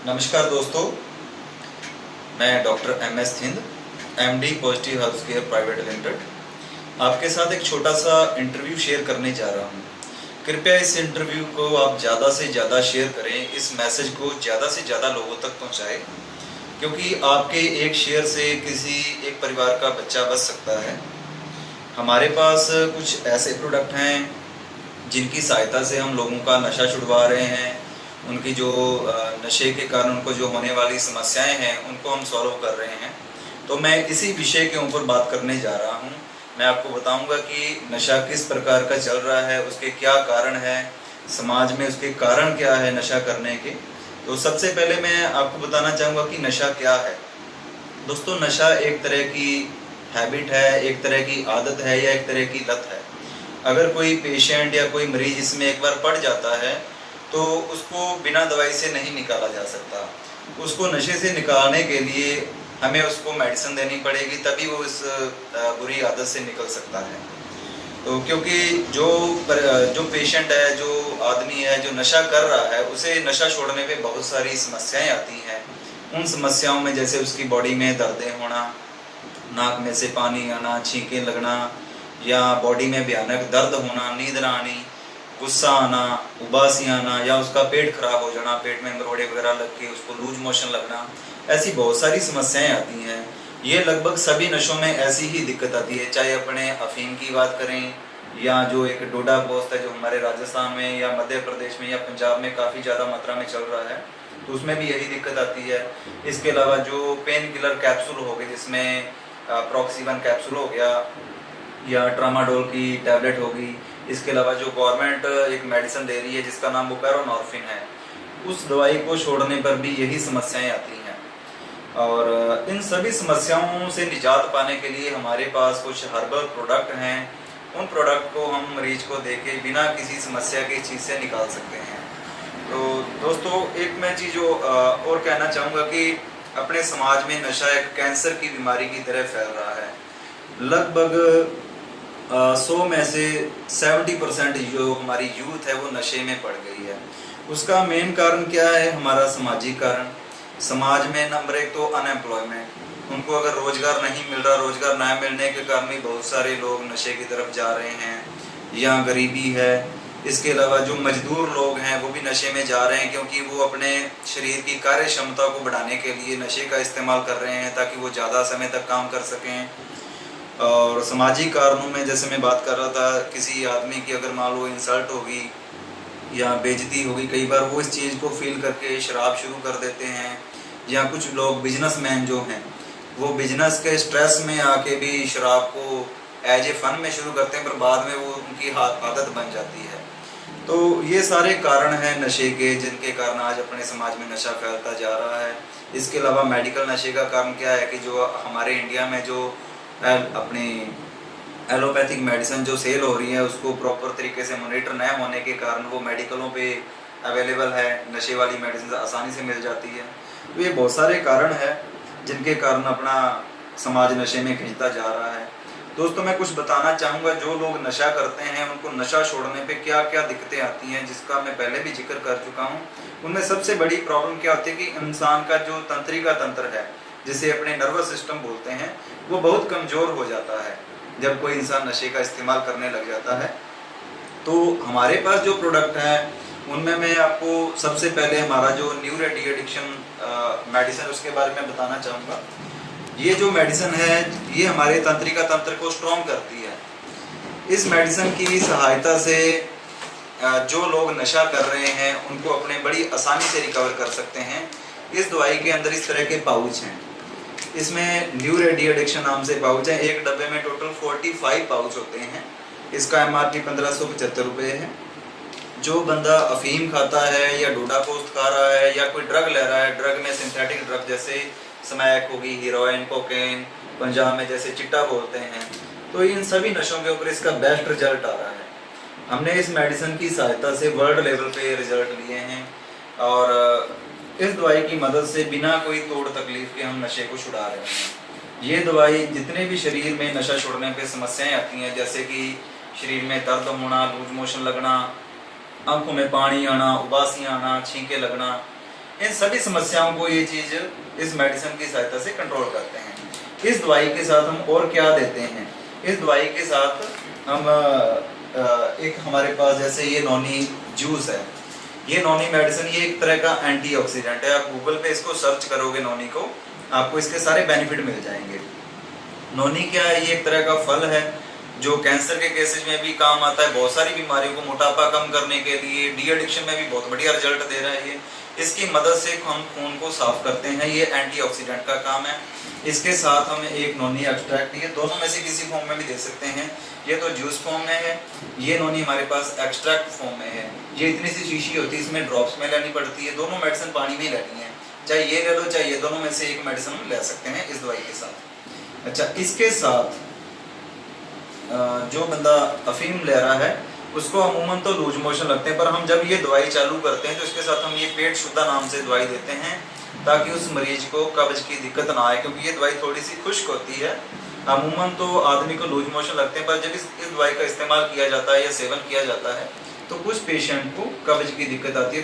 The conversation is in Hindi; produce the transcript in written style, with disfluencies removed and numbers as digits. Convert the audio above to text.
नमस्कार दोस्तों, मैं doctor M S. Thind, M D. Positive health care private limited आपके साथ एक छोटा सा इंटरव्यू शेयर करने जा रहा हूँ। कृपया इस इंटरव्यू को आप ज़्यादा से ज़्यादा शेयर करें, इस मैसेज को ज़्यादा से ज़्यादा लोगों तक पहुँचाएं, क्योंकि आपके एक शेयर से किसी एक परिवार का बच्चा बच सकता है। हमारे पास कुछ ऐसे प्रोडक्ट हैं जिनकी सहायता से हम लोगों का नशा छुड़वा रहे हैं। उनकी जो नशे के कारण उनको जो होने वाली समस्याएं हैं उनको हम सॉल्व कर रहे हैं। तो मैं इसी विषय के ऊपर बात करने जा रहा हूं। मैं आपको बताऊंगा कि नशा किस प्रकार का चल रहा है, उसके क्या कारण हैं, समाज में उसके कारण क्या है नशा करने के। तो सबसे पहले मैं आपको बताना चाहूँगा कि नशा क्या है। दोस्तों, नशा एक तरह की हैबिट है, एक तरह की आदत है या एक तरह की लत है। अगर कोई पेशेंट या कोई मरीज इसमें एक बार पड़ जाता है तो उसको बिना दवाई से नहीं निकाला जा सकता। उसको नशे से निकालने के लिए हमें उसको मेडिसिन देनी पड़ेगी, तभी वो इस बुरी आदत से निकल सकता है। तो क्योंकि जो पेशेंट है, जो आदमी है जो नशा कर रहा है, उसे नशा छोड़ने पे बहुत सारी समस्याएं आती हैं। उन समस्याओं में जैसे उसकी बॉडी में दर्दें होना, नाक में से पानी आना, छींकें लगना, या बॉडी में भयानक दर्द होना, नींद ना आनी, गुस्सा आना, उबासी आना, या उसका पेट खराब हो जाना, पेट में मरोड़े वगैरह लग के उसको लूज मोशन लगना, ऐसी बहुत सारी समस्याएं आती हैं। ये लगभग सभी नशों में ऐसी ही दिक्कत आती है, चाहे अपने अफीम की बात करें या जो एक डोडा पोस्त है जो हमारे राजस्थान में या मध्य प्रदेश में या पंजाब में काफ़ी ज़्यादा मात्रा में चल रहा है, तो उसमें भी यही दिक्कत आती है। इसके अलावा जो पेन किलर कैप्सूल हो गए, जिसमें प्रॉक्सीवन कैप्सूल हो गया या ट्रामाडोल की टैबलेट होगी, इसके अलावा जो गवर्नमेंट एक मेडिसिन दे रही है जिसका नाम बुप्रेनोर्फिन है, उस दवाई को छोड़ने पर भी यही समस्याएं आती हैं। और इन सभी समस्याओं से निजात पाने के लिए हमारे पास कुछ हर्बल प्रोडक्ट हैं। उन प्रोडक्ट को हम मरीज को देके बिना किसी समस्या की चीज़ से निकाल सकते हैं। तो दोस्तों, एक मैं चीज़ और कहना चाहूँगा कि अपने समाज में नशा एक कैंसर की बीमारी की तरह फैल रहा है। लगभग 100 में से 70% जो हमारी यूथ है वो नशे में पड़ गई है। उसका मेन कारण क्या है? हमारा सामाजिक कारण। समाज में नंबर एक तो अनएम्प्लॉयमेंट, उनको अगर रोजगार नहीं मिल रहा, रोजगार ना मिलने के कारण भी बहुत सारे लोग नशे की तरफ जा रहे हैं, या गरीबी है। इसके अलावा जो मजदूर लोग हैं वो भी नशे में जा रहे हैं, क्योंकि वो अपने शरीर की कार्य क्षमता को बढ़ाने के लिए नशे का इस्तेमाल कर रहे हैं ताकि वो ज़्यादा समय तक काम कर सकें। और सामाजिक कारणों में जैसे मैं बात कर रहा था, किसी आदमी की अगर मान लो इंसल्ट होगी या बेइज्जती होगी, कई बार वो इस चीज़ को फील करके शराब शुरू कर देते हैं। या कुछ लोग बिजनेसमैन जो हैं वो बिजनेस के स्ट्रेस में आके भी शराब को एज ए फन में शुरू करते हैं, पर बाद में वो उनकी आदत बन जाती है। तो ये सारे कारण हैं नशे के, जिनके कारण आज अपने समाज में नशा फैलता जा रहा है। इसके अलावा मेडिकल नशे का कारण क्या है कि जो हमारे इंडिया में जो अपनी एलोपैथिक मेडिसिन जो सेल हो रही है उसको प्रॉपर तरीके से मॉनिटर न होने के कारण वो मेडिकलों पे अवेलेबल है, नशे वाली मेडिसिन आसानी से मिल जाती है। तो ये बहुत सारे कारण हैं जिनके कारण अपना समाज नशे में खिंचता जा रहा है। दोस्तों, मैं कुछ बताना चाहूँगा, जो लोग नशा करते हैं उनको नशा छोड़ने पे क्या क्या दिक्कतें आती हैं, जिसका मैं पहले भी जिक्र कर चुका हूँ। उनमें सबसे बड़ी प्रॉब्लम क्या होती है कि इंसान का जो तंत्रिका तंत्र है, जिसे अपने नर्वस सिस्टम बोलते हैं, वो बहुत कमज़ोर हो जाता है जब कोई इंसान नशे का इस्तेमाल करने लग जाता है। तो हमारे पास जो प्रोडक्ट हैं उनमें मैं आपको सबसे पहले हमारा जो न्यूरो डी एडिक्शन मेडिसिन, उसके बारे में बताना चाहूँगा। ये जो मेडिसिन है ये हमारे तंत्रिका तंत्र को स्ट्रॉन्ग करती है। इस मेडिसिन की सहायता से जो लोग नशा कर रहे हैं उनको अपने बड़ी आसानी से रिकवर कर सकते हैं। इस दवाई के अंदर इस तरह के पाउच हैं, इसमें न्यूरो डी एडिक्शन नाम से पाउच है। एक डब्बे में टोटल 45 पाउच होते हैं। इसका MRP 1575 रुपये है। जो बंदा अफीम खाता है या डोडा पोस्ट खा रहा है या कोई ड्रग ले रहा है, ड्रग में सिंथेटिक ड्रग जैसे स्मैक होगी, हीरोइन, कोकेन, पंजाब में जैसे चिट्टा बोलते हैं, तो इन सभी नशों के ऊपर इसका बेस्ट रिजल्ट आ रहा है। हमने इस मेडिसिन की सहायता से वर्ल्ड लेवल पे रिजल्ट लिए हैं और इस दवाई की मदद से बिना कोई तोड़ तकलीफ के हम नशे को छुड़ा रहे हैं। ये दवाई जितने भी शरीर में नशा छोड़ने पे समस्याएं आती हैं, जैसे कि शरीर में दर्द होना, लूज मोशन लगना, आंखों में पानी आना, उबासी आना, छींके लगना, इन सभी समस्याओं को ये चीज़ इस मेडिसिन की सहायता से कंट्रोल करते हैं। इस दवाई के साथ हम और क्या देते हैं? इस दवाई के साथ हम एक हमारे पास जैसे ये नोनी जूस है, ये नोनी मेडिसिन, ये एक तरह का एंटीऑक्सीडेंट है। आप गूगल पे इसको सर्च करोगे नोनी को, आपको इसके सारे बेनिफिट मिल जाएंगे। नोनी क्या है? ये एक तरह का फल है जो कैंसर के केसेस में भी काम आता है, बहुत सारी बीमारियों को, मोटापा कम करने के लिए, डी एडिक्शन में भी बहुत बढ़िया रिजल्ट दे रहा है ये। इसकी मदद से हम खून को साफ करते हैं, ये एंटीऑक्सीडेंट का काम है। इसके साथ हम एक नोनी एक्सट्रैक्ट, ये दोनों में से किसी फॉर्म में भी दे सकते हैं। ये तो जूस फॉर्म में है, ये नोनी हमारे पास एक्सट्रैक्ट फॉर्म में है। ये इतनी सी शीशी होती है, इसमें ड्रॉप्स में लेनी पड़ती है। दोनों मेडिसिन पानी में लेनी है, चाहे ये ले लो चाहे ये, दोनों में से एक मेडिसिन हम ले सकते हैं इस दवाई के साथ। अच्छा, इसके साथ जो बंदा अफीम ले रहा है उसको अमूमन तो लूज मोशन लगते हैं, पर हम जब ये दवाई चालू करते हैं तो इसके साथ हम ये पेट शुद्धा नाम से दवाई देते हैं ताकि उस मरीज को कब्ज की दिक्कत ना आए, क्योंकि ये दवाई थोड़ी सी खुश्क होती है। अमूमन तो आदमी को लूज मोशन लगते हैं, पर जब इस दवाई का इस्तेमाल किया जाता है या सेवन किया जाता है तो कुछ पेशेंट को कब्ज की दिक्कत आती है।